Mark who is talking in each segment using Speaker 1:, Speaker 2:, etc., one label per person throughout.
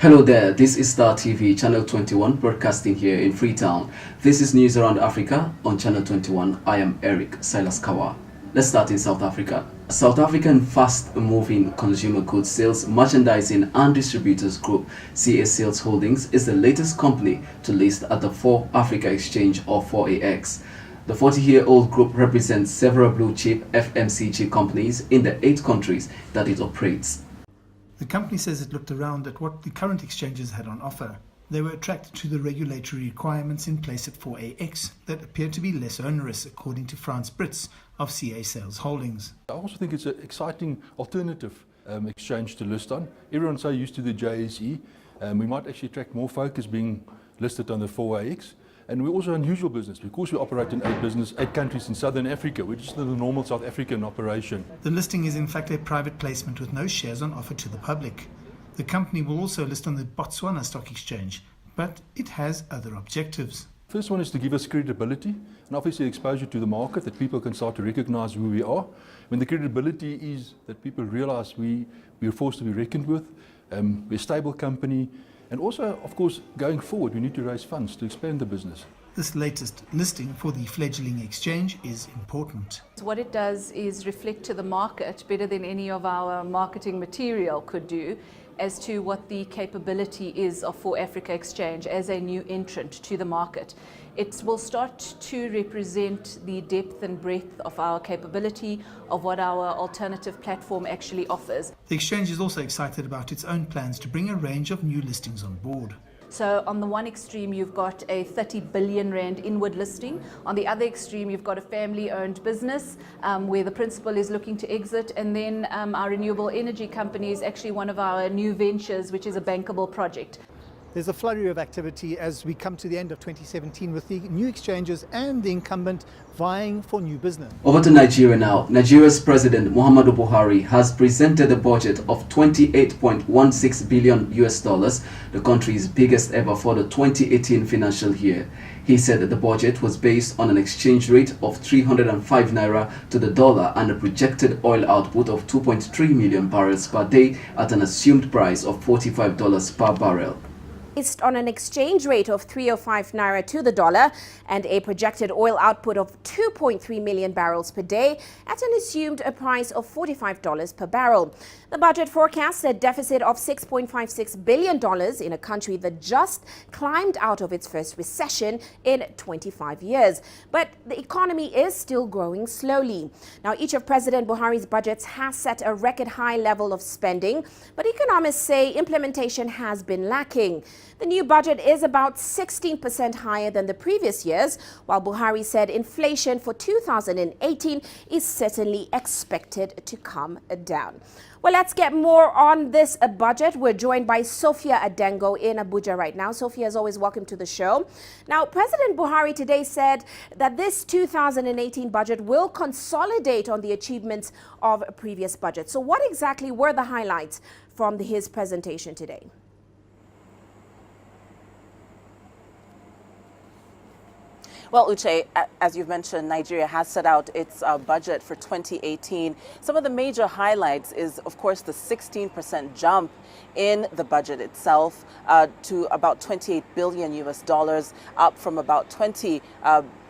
Speaker 1: Hello there, this is Star TV, Channel 21, broadcasting here in Freetown. This is News Around Africa on Channel 21. I am Eric Silas Kawa. Let's start in South Africa. South African fast-moving consumer goods sales, merchandising and distributors group, CA Sales Holdings, is the latest company to list at the 4 Africa Exchange or 4AX. The 40-year-old group represents several blue-chip FMCG companies in the 8 countries that it operates.
Speaker 2: The company says it looked around at what the current exchanges had on offer. They were attracted to the regulatory requirements in place at 4AX that appear to be less onerous, according to Frans Brits of CA Sales Holdings.
Speaker 3: I also think it's an exciting alternative exchange to list on. Everyone's so used to the JSE. We might actually attract more focus being listed on the 4AX. And we're also an unusual business because we operate in 8 countries in Southern Africa, which is the normal South African operation.
Speaker 2: The listing is in fact a private placement with no shares on offer to the public. The company will also list on the Botswana Stock Exchange, but it has other objectives.
Speaker 3: First one is to give us credibility and obviously exposure to the market, that people can start to recognize who we are. When the credibility is that people realize we are forced to be reckoned with, we're a stable company. And also, of course, going forward, we need to raise funds to expand the business.
Speaker 2: This latest listing for the fledgling exchange is important.
Speaker 4: What it does is reflect to the market better than any of our marketing material could do as to what the capability is of 4 Africa Exchange as a new entrant to the market. It will start to represent the depth and breadth of our capability, of what our alternative platform actually offers.
Speaker 2: The exchange is also excited about its own plans to bring a range of new listings on board.
Speaker 4: So on the one extreme, you've got a 30 billion rand inward listing. On the other extreme, you've got a family-owned business where the principal is looking to exit. And then our renewable energy company is actually one of our new ventures, which is a bankable project.
Speaker 5: There's a flurry of activity as we come to the end of 2017 with the new exchanges and the incumbent vying for new business.
Speaker 1: Over to Nigeria now. Nigeria's President Muhammadu Buhari has presented a budget of $28.16 billion, the country's biggest ever for the 2018 financial year. He said that the budget was based on an exchange rate of 305 naira to the dollar and a projected oil output of 2.3 million barrels per day at an assumed price of $45 per barrel.
Speaker 6: Based on an exchange rate of 305 naira to the dollar and a projected oil output of 2.3 million barrels per day at an assumed price of $45 per barrel. The budget forecasts a deficit of $6.56 billion in a country that just climbed out of its first recession in 25 years. But the economy is still growing slowly. Now, each of President Buhari's budgets has set a record high level of spending, but economists say implementation has been lacking. The new budget is about 16% higher than the previous years, while Buhari said inflation for 2018 is certainly expected to come down. Well, let's get more on this budget. We're joined by Sophia Adengo in Abuja right now. Sophia, as always, welcome to the show. Now, President Buhari today said that this 2018 budget will consolidate on the achievements of previous budgets. So what exactly were the highlights from his presentation today?
Speaker 7: Well, Uche, as you've mentioned, Nigeria has set out its budget for 2018. Some of the major highlights is, of course, the 16% jump in the budget itself to about $28 billion, up from about 20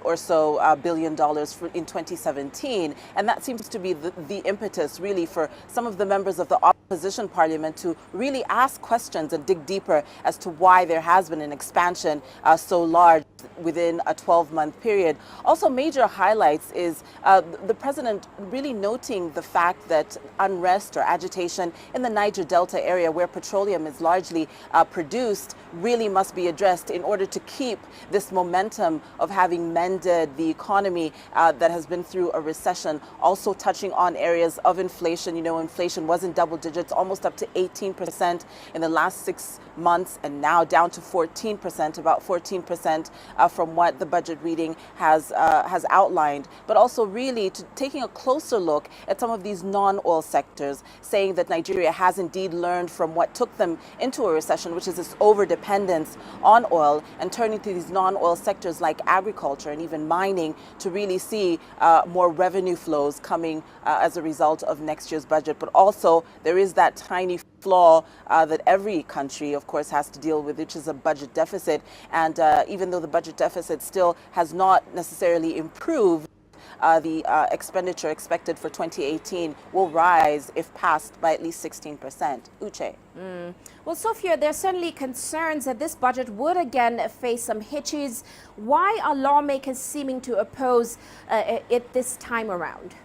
Speaker 7: or so billion dollars in 2017. And that seems to be the impetus really for some of the members of the opposition parliament to really ask questions and dig deeper as to why there has been an expansion so large within a 12-month period. Also, major highlights is the president really noting the fact that unrest or agitation in the Niger Delta area, where petroleum is largely produced, really must be addressed in order to keep this momentum of having mended the economy that has been through a recession. Also touching on areas of inflation. You know, inflation was in double digits, almost up to 18% in the last 6 months, and now down to 14%, about 14% from what the budget reading has outlined. But also really taking a closer look at some of these non-oil sectors, saying that Nigeria has indeed learned from what took them into a recession, which is this over-dependence on oil, and turning to these non-oil sectors like agriculture and even mining to really see more revenue flows coming as a result of next year's budget. But also there is that tiny flaw that every country, of course, has to deal with, which is a budget deficit. And even though the budget deficit still has not necessarily improved, the expenditure expected for 2018 will rise, if passed, by at least 16%. Uche.
Speaker 6: Well, Sophia, there are certainly concerns that this budget would again face some hitches. Why are lawmakers seeming to oppose it this time around?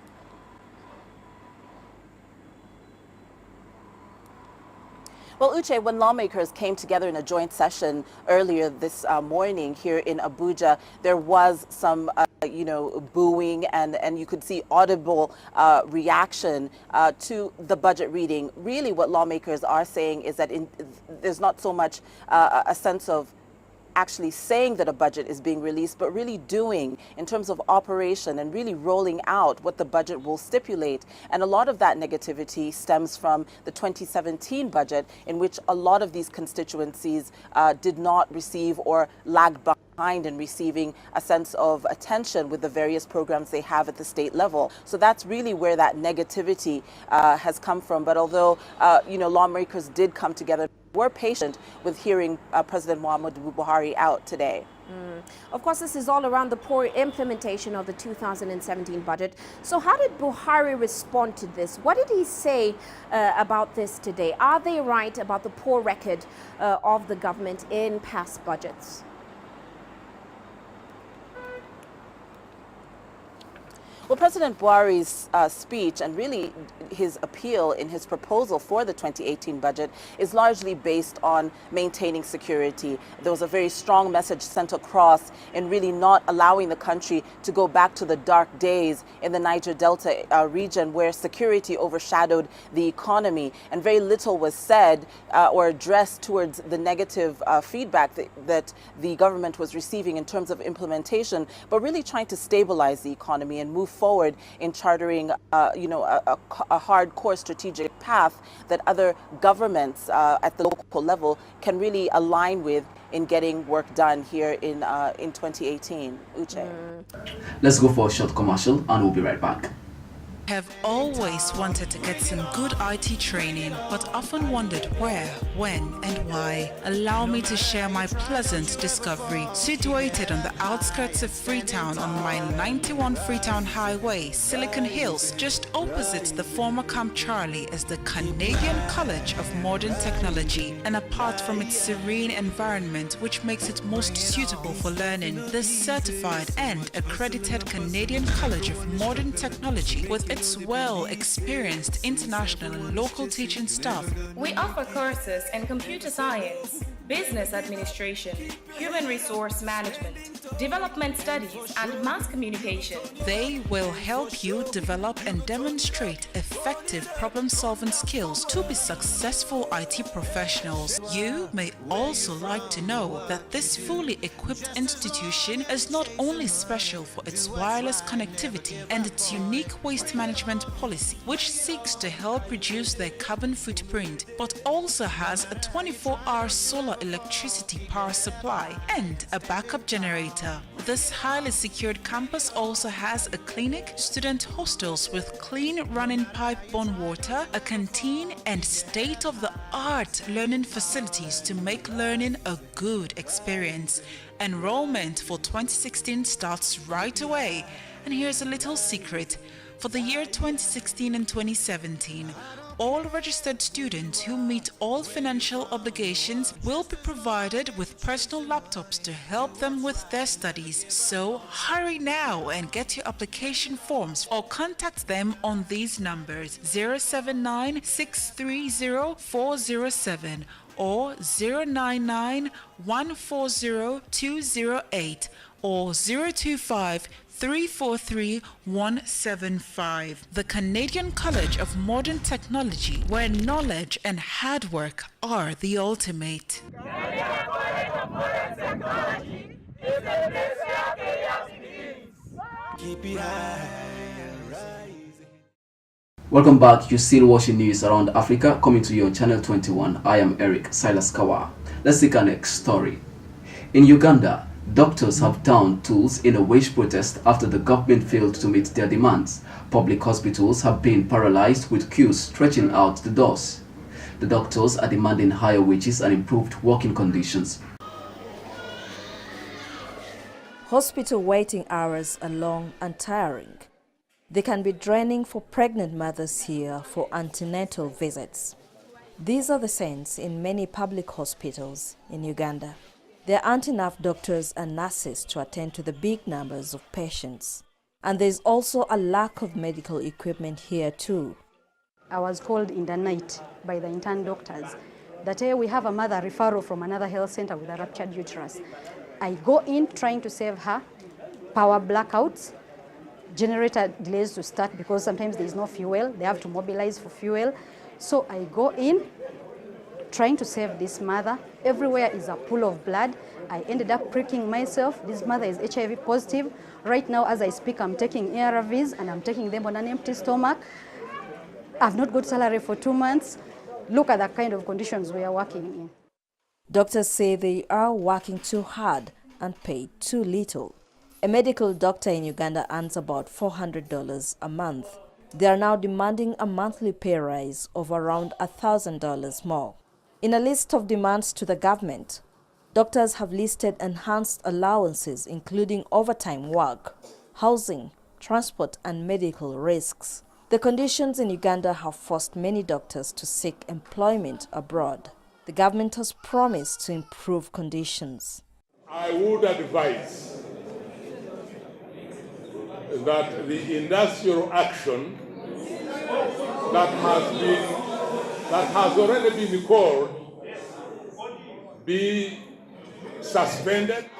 Speaker 7: Well, Uche, when lawmakers came together in a joint session earlier this morning here in Abuja, there was some, booing and you could see audible reaction to the budget reading. Really, what lawmakers are saying is that there's not so much a sense of actually saying that a budget is being released, but really doing in terms of operation and really rolling out what the budget will stipulate. And a lot of that negativity stems from the 2017 budget, in which a lot of these constituencies did not receive or lagged behind in receiving a sense of attention with the various programs they have at the state level. So that's really where that negativity has come from. But although, lawmakers did come together, we're patient with hearing President Muhammadu Buhari out today.
Speaker 6: Of course, this is all around the poor implementation of the 2017 budget. So how did Buhari respond to this? What did he say about this today? Are they right about the poor record of the government in past budgets?
Speaker 7: Well, President Buhari's speech and really his appeal in his proposal for the 2018 budget is largely based on maintaining security. There was a very strong message sent across in really not allowing the country to go back to the dark days in the Niger Delta region where security overshadowed the economy, and very little was said or addressed towards the negative feedback that the government was receiving in terms of implementation, but really trying to stabilize the economy and move forward in chartering, a hardcore strategic path that other governments at the local level can really align with in getting work done here in 2018. Uche.
Speaker 1: Let's go for a short commercial and we'll be right back.
Speaker 8: Have always wanted to get some good IT training, but often wondered where, when, and why. Allow me to share my pleasant discovery. Situated on the outskirts of Freetown on Mile 91 Freetown Highway, Silicon Hills, just opposite the former Camp Charlie, is the Canadian College of Modern Technology. And apart from its serene environment, which makes it most suitable for learning, this certified and accredited Canadian College of Modern Technology, with its well-experienced international and local teaching staff.
Speaker 9: We offer courses in computer science, business administration, human resource management, development studies, and mass communication.
Speaker 8: They will help you develop and demonstrate effective problem-solving skills to be successful IT professionals. You may also like to know that this fully equipped institution is not only special for its wireless connectivity and its unique waste management policy, which seeks to help reduce their carbon footprint, but also has a 24-hour solar electricity power supply and a backup generator. This highly secured campus also has a clinic, student hostels with clean running pipe-borne water, a canteen, and state-of-the-art learning facilities to make learning a good experience. Enrollment for 2016 starts right away. And here's a little secret. For the year 2016 and 2017, all registered students who meet all financial obligations will be provided with personal laptops to help them with their studies. So hurry now and get your application forms or contact them on these numbers: 079 630 407 or 099 140 208 or 025 343 175. The Canadian College of Modern Technology, where knowledge and hard work are the ultimate.
Speaker 10: Canadian College of Modern Technology is the Keep it high.
Speaker 1: Welcome back. You're still watching news around Africa, coming to you on Channel 21. I am Eric Silas Kawa. Let's take our next story. In Uganda, doctors have downed tools in a wage protest after the government failed to meet their demands. Public hospitals have been paralyzed with queues stretching out the doors. The doctors are demanding higher wages and improved working conditions.
Speaker 11: Hospital waiting hours are long and tiring. They can be draining for pregnant mothers here for antenatal visits. These are the scenes in many public hospitals in Uganda. There aren't enough doctors and nurses to attend to the big numbers of patients. And there's also a lack of medical equipment here too.
Speaker 12: I was called in the night by the intern doctors that hey, we have a mother referral from another health center with a ruptured uterus. I go in trying to save her, power blackouts, generator delays to start because sometimes there is no fuel, they have to mobilize for fuel. So I go in trying to save this mother. Everywhere is a pool of blood. I ended up pricking myself. This mother is HIV positive. Right now, as I speak, I'm taking ARVs and I'm taking them on an empty stomach. I've not got salary for 2 months. Look at the kind of conditions we are working in.
Speaker 11: Doctors say they are working too hard and paid too little. A medical doctor in Uganda earns about $400 a month. They are now demanding a monthly pay rise of around $1,000 more. In a list of demands to the government, doctors have listed enhanced allowances including overtime work, housing, transport and medical risks. The conditions in Uganda have forced many doctors to seek employment abroad. The government has promised to improve conditions.
Speaker 13: I would advise that the industrial action that has already been called be suspended.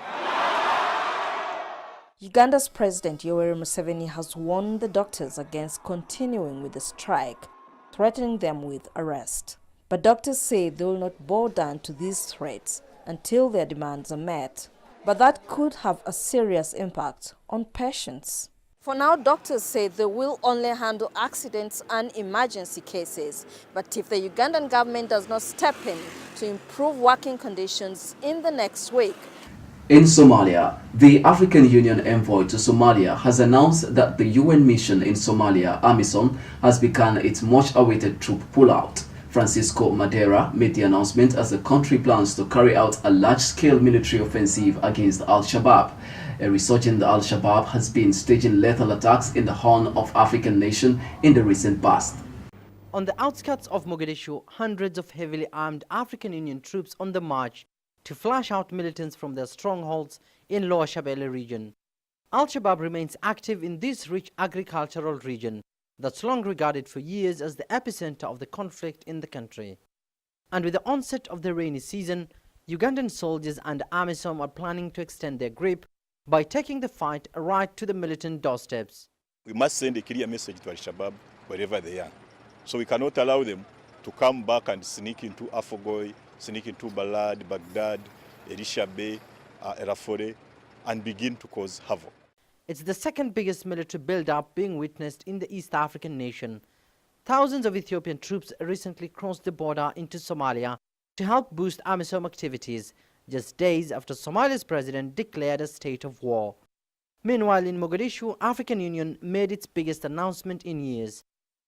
Speaker 11: Uganda's President Yoweri Museveni has warned the doctors against continuing with the strike, threatening them with arrest. But doctors say they will not bow down to these threats until their demands are met. But that could have a serious impact on patients. For now, doctors say they will only handle accidents and emergency cases. But if the Ugandan government does not step in to improve working conditions in the next week.
Speaker 1: In Somalia, the African Union envoy to Somalia has announced that the UN mission in Somalia, AMISOM, has begun its much-awaited troop pullout. Francisco Madera made the announcement as the country plans to carry out a large-scale military offensive against Al-Shabaab. A resurgent Al-Shabaab has been staging lethal attacks in the Horn of African nation in the recent past.
Speaker 14: On the outskirts of Mogadishu, hundreds of heavily armed African Union troops on the march to flush out militants from their strongholds in Lower Shabelle region. Al-Shabaab remains active in this rich agricultural region that's long regarded for years as the epicenter of the conflict in the country. And with the onset of the rainy season, Ugandan soldiers and AMISOM are planning to extend their grip by taking the fight right to the militant doorsteps.
Speaker 15: We must send a clear message to Al-Shabaab wherever they are. So we cannot allow them to come back and sneak into Afogoi, sneak into Balad, Baghdad, Elisha Bay, Erafore, and begin to cause havoc.
Speaker 14: It's the second biggest military build-up being witnessed in the East African nation. Thousands of Ethiopian troops recently crossed the border into Somalia to help boost AMISOM activities, just days after Somalia's president declared a state of war. Meanwhile, in Mogadishu, African Union made its biggest announcement in years.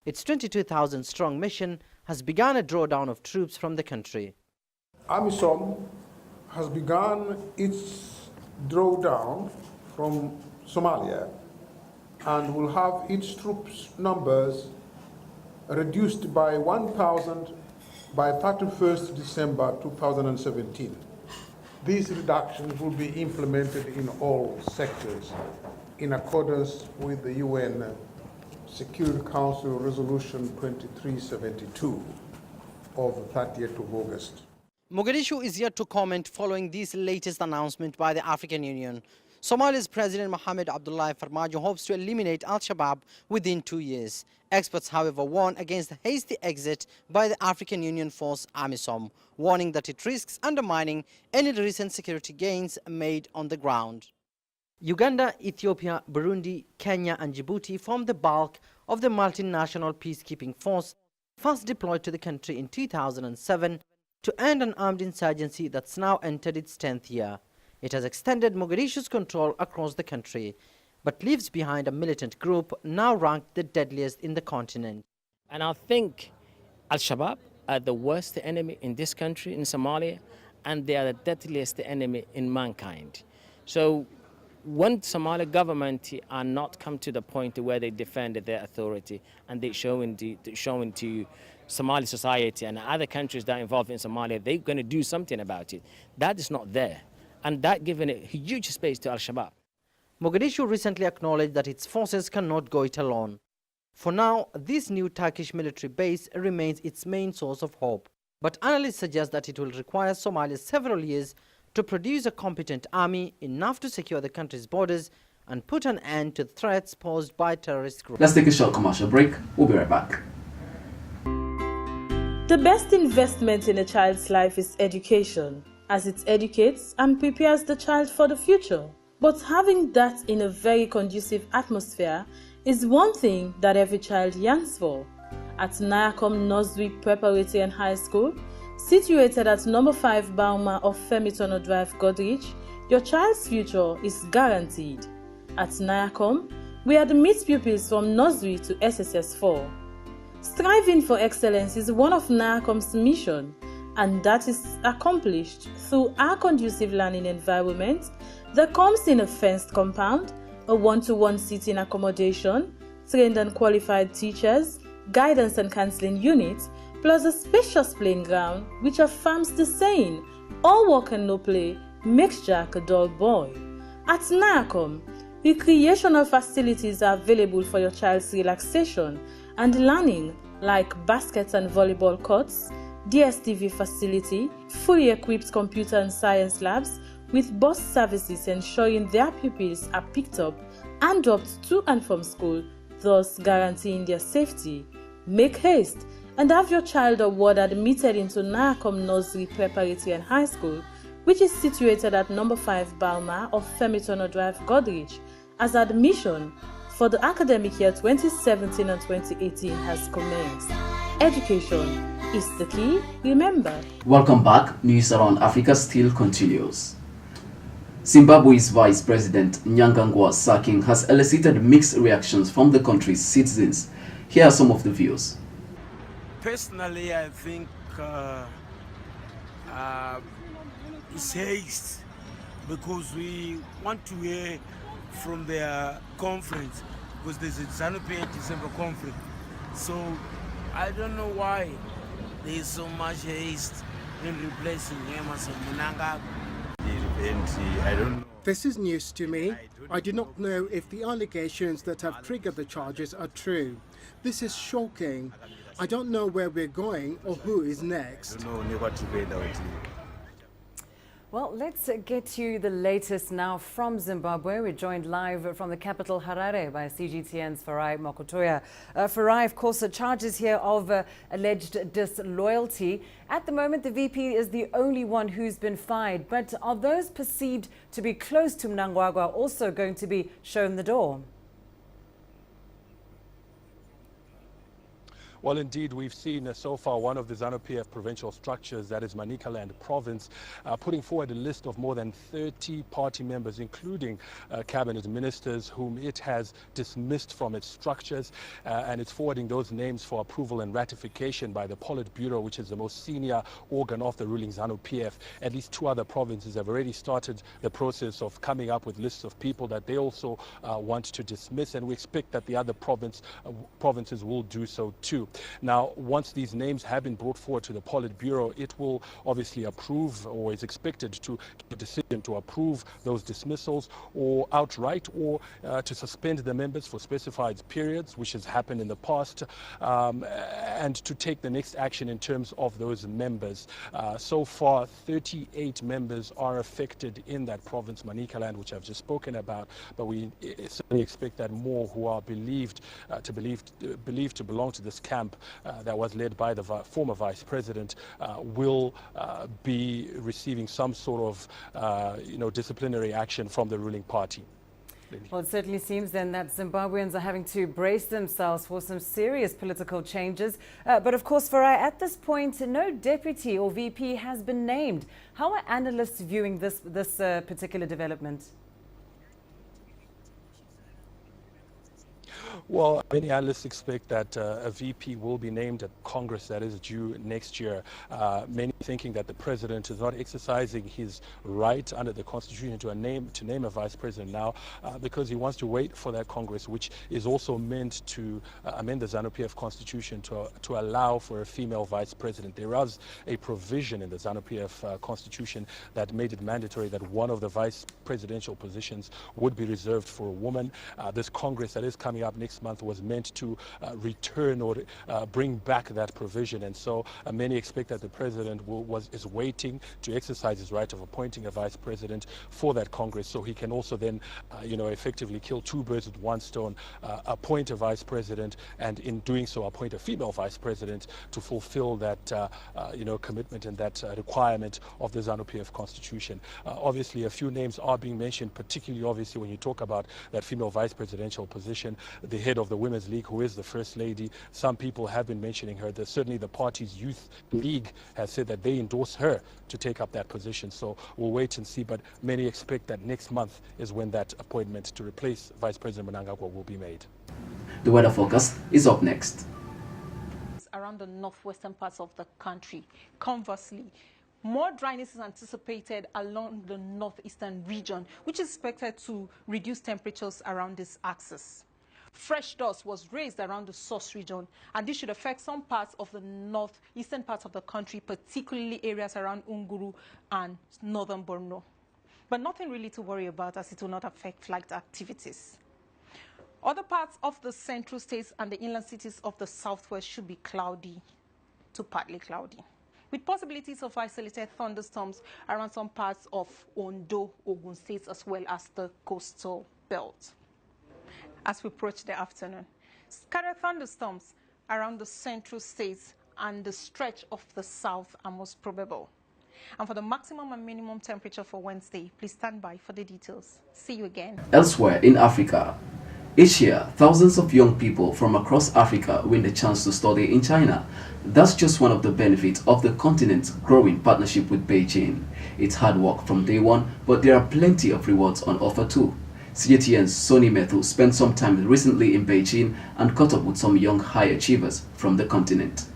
Speaker 14: Its 22,000-strong mission has begun a drawdown of troops from the country.
Speaker 16: AMISOM has begun its drawdown from Somalia and will have its troops numbers reduced by 1,000 by 31st December 2017. These reductions will be implemented in all sectors in accordance with the UN Security Council Resolution 2372 of the 30th of August.
Speaker 14: Mogadishu is yet to comment following this latest announcement by the African Union. Somalia's President Mohamed Abdullahi Farmajo hopes to eliminate Al-Shabaab within 2 years. Experts, however, warn against the hasty exit by the African Union force AMISOM, warning that it risks undermining any recent security gains made on the ground. Uganda, Ethiopia, Burundi, Kenya and Djibouti form the bulk of the multinational peacekeeping force first deployed to the country in 2007 to end an armed insurgency that's now entered its 10th year. It has extended Mogadishu's control across the country, but leaves behind a militant group now ranked the deadliest in the continent.
Speaker 17: And I think Al-Shabaab are the worst enemy in this country, in Somalia, and they are the deadliest enemy in mankind. So when Somali government are not come to the point where they defend their authority and they showing to Somali society and other countries that are involved in Somalia, they're going to do something about it. That is not there. And that given a huge space to Al-Shabaab.
Speaker 14: Mogadishu recently acknowledged that its forces cannot go it alone. For now, this new Turkish military base remains its main source of hope. But analysts suggest that it will require Somalia several years to produce a competent army enough to secure the country's borders and put an end to the threats posed by terrorist groups.
Speaker 1: Let's take a short commercial break. We'll be right back.
Speaker 18: The best investment in a child's life is education, as it educates and prepares the child for the future. But having that in a very conducive atmosphere is one thing that every child yearns for. At Nyakom Nursery Preparatory and High School, situated at number 5 Bauma of Femitono Drive, Godrich, your child's future is guaranteed. At Nyakom, we admit pupils from nursery to SSS4. Striving for excellence is one of Nyakom's mission, and that is accomplished through our conducive learning environment that comes in a fenced compound, a one-to-one seating accommodation, trained and qualified teachers, guidance and counseling units, plus a spacious playing ground which affirms the saying, all work and no play makes Jack a dull boy. At Nyakom, recreational facilities are available for your child's relaxation and learning, like basket and volleyball courts, DSTV facility, fully equipped computer and science labs with bus services ensuring their pupils are picked up and dropped to and from school, thus guaranteeing their safety. Make haste and have your child or ward admitted into Nyakom Nursery Preparatory and High School, which is situated at number 5 Bauma of Femitono Drive, Godrich, as admission for the academic year 2017 and 2018 has commenced. Education is the key, remember.
Speaker 1: Welcome back. News around Africa still continues. Zimbabwe's Vice President Mnangagwa's sacking has elicited mixed reactions from the country's citizens. Here are some of the views.
Speaker 19: Personally, I think it's haste because we want to hear from their conference because there's a ZANU-PF December conference. So I don't know why there is so much haste in replacing him as a Mnangagwa.
Speaker 20: I don't know. This is news to me. I do not know if the allegations that have triggered the charges are true. This is shocking. I don't know where we're going or who is next.
Speaker 21: Well, let's get you the latest now from Zimbabwe. We're joined live from the capital, Harare, by CGTN's Farai Makotoya. Farai, of course, the charges here of alleged disloyalty. At the moment, the VP is the only one who's been fired. But are those perceived to be close to Mnangagwa also going to be shown the door?
Speaker 22: Well, indeed, we've seen so far one of the ZANU-PF provincial structures, that is Manicaland province, putting forward a list of more than 30 party members, including cabinet ministers, whom it has dismissed from its structures, and it's forwarding those names for approval and ratification by the Politburo, which is the most senior organ of the ruling ZANU-PF. At least 2 other provinces have already started the process of coming up with lists of people that they also want to dismiss, and we expect that the other provinces will do so too. Now, once these names have been brought forward to the Politburo, it will obviously approve, or is expected to give a decision to approve those dismissals, or outright, or to suspend the members for specified periods, which has happened in the past, and to take the next action in terms of those members. So far, 38 members are affected in that province, Manicaland, which I've just spoken about, but we certainly expect that more who are believed to belong to this camp that was led by the former vice president will be receiving some sort of disciplinary action from the ruling party.
Speaker 21: Well, it certainly seems then that Zimbabweans are having to brace themselves for some serious political changes. But of course, Farai, at this point, no deputy or VP has been named. How are analysts viewing this particular development?
Speaker 22: Well, many analysts expect that a VP will be named at Congress that is due next year. Many thinking that the president is not exercising his right under the Constitution to name a vice president now because he wants to wait for that Congress, which is also meant to amend the ZANU-PF Constitution to allow for a female vice president. There was a provision in the ZANU-PF Constitution that made it mandatory that one of the vice presidential positions would be reserved for a woman. This Congress that is coming up next month was meant to return or bring back that provision, and so many expect that the president is waiting to exercise his right of appointing a vice president for that Congress, so he can also then effectively kill two birds with one stone, appoint a vice president, and in doing so appoint a female vice president to fulfill that commitment and that requirement of the ZANU-PF Constitution. Obviously a few names are being mentioned, particularly obviously when you talk about that female vice presidential position, the head of the Women's League, who is the First Lady. Some people have been mentioning her. Certainly the party's Youth League has said that they endorse her to take up that position. So we'll wait and see, but many expect that next month is when that appointment to replace Vice President Mnangagwa will be made.
Speaker 1: The weather forecast is up next.
Speaker 2: Around the northwestern parts of the country. Conversely, more dryness is anticipated along the northeastern region, which is expected to reduce temperatures around this axis. Fresh dust was raised around the source region, and this should affect some parts of the northeastern parts of the country, particularly areas around Unguru and northern Borno. But nothing really to worry about, as it will not affect flight activities. Other parts of the central states and the inland cities of the southwest should be cloudy to partly cloudy, with possibilities of isolated thunderstorms around some parts of Ondo, Ogun states, as well as the coastal belt. As we approach the afternoon, scattered thunderstorms around the central states and the stretch of the south are most probable. And for the maximum and minimum temperature for Wednesday, please stand by for the details. See you again.
Speaker 1: Elsewhere in Africa, each year, thousands of young people from across Africa win the chance to study in China. That's just one of the benefits of the continent's growing partnership with Beijing. It's hard work from day one, but there are plenty of rewards on offer too. CGTN's Sony Methu spent some time recently in Beijing and caught up with some young high achievers from the continent.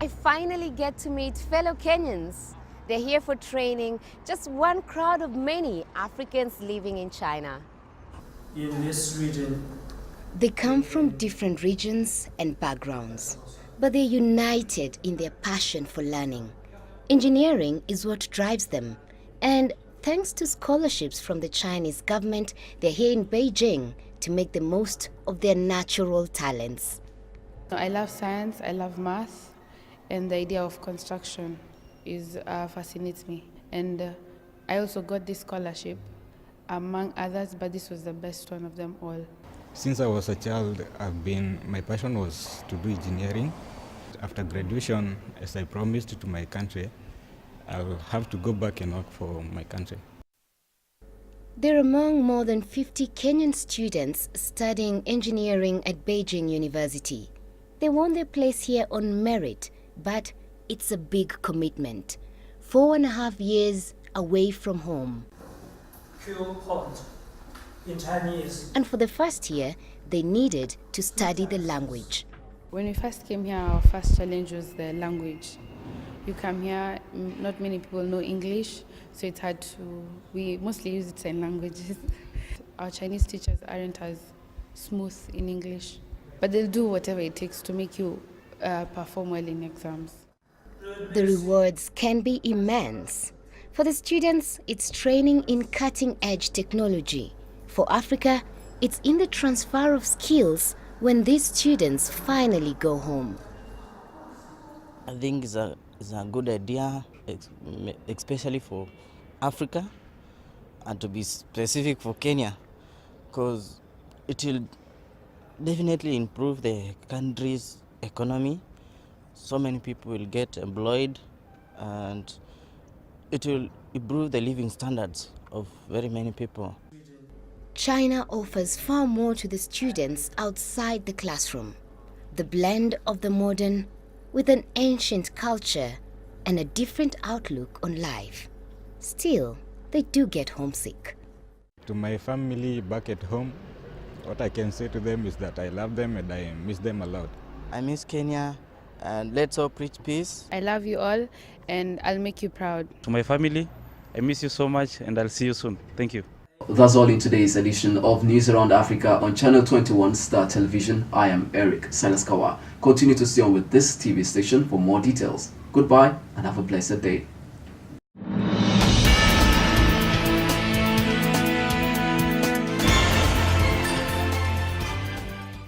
Speaker 3: I finally get to meet fellow Kenyans. They're here for training, just one crowd of many Africans living in China.
Speaker 23: In this region,
Speaker 24: they come from different regions and backgrounds, but they're united in their passion for learning. Engineering is what drives them, and thanks to scholarships from the Chinese government, they're here in Beijing to make the most of their natural talents.
Speaker 25: I love science, I love math, and the idea of construction fascinates me. And I also got this scholarship among others, but this was the best one of them all.
Speaker 26: Since I was a child, my passion was to do engineering. After graduation, as I promised to my country, I'll have to go back and work for my country.
Speaker 24: They're among more than 50 Kenyan students studying engineering at Beijing University. They won their place here on merit, but it's a big commitment. 4.5 years away from home.
Speaker 23: in Chinese.
Speaker 24: And for the first year, they needed to study the language.
Speaker 25: When we first came here, our first challenge was the language. You come here, not many people know English, so it's hard we mostly use the same languages. Our Chinese teachers aren't as smooth in English, but they'll do whatever it takes to make you perform well in exams.
Speaker 24: The rewards can be immense. For the students, it's training in cutting-edge technology. For Africa, it's in the transfer of skills when these students finally go home.
Speaker 27: I think it's a good idea, especially for Africa, and to be specific for Kenya, because it will definitely improve the country's economy. So many people will get employed, and it will improve the living standards of very many people.
Speaker 24: China offers far more to the students outside the classroom. The blend of the modern with an ancient culture and a different outlook on life. Still, they do get homesick.
Speaker 26: To my family back at home, what I can say to them is that I love them and I miss them a lot.
Speaker 27: I miss Kenya, and let's all preach peace.
Speaker 25: I love you all, and I'll make you proud.
Speaker 4: To my family, I miss you so much, and I'll see you soon. Thank you.
Speaker 1: That's all in today's edition of News Around Africa on Channel 21 Star Television. I am Eric Silas Kawa. Continue to stay on with this TV station for more details. Goodbye and have a blessed day.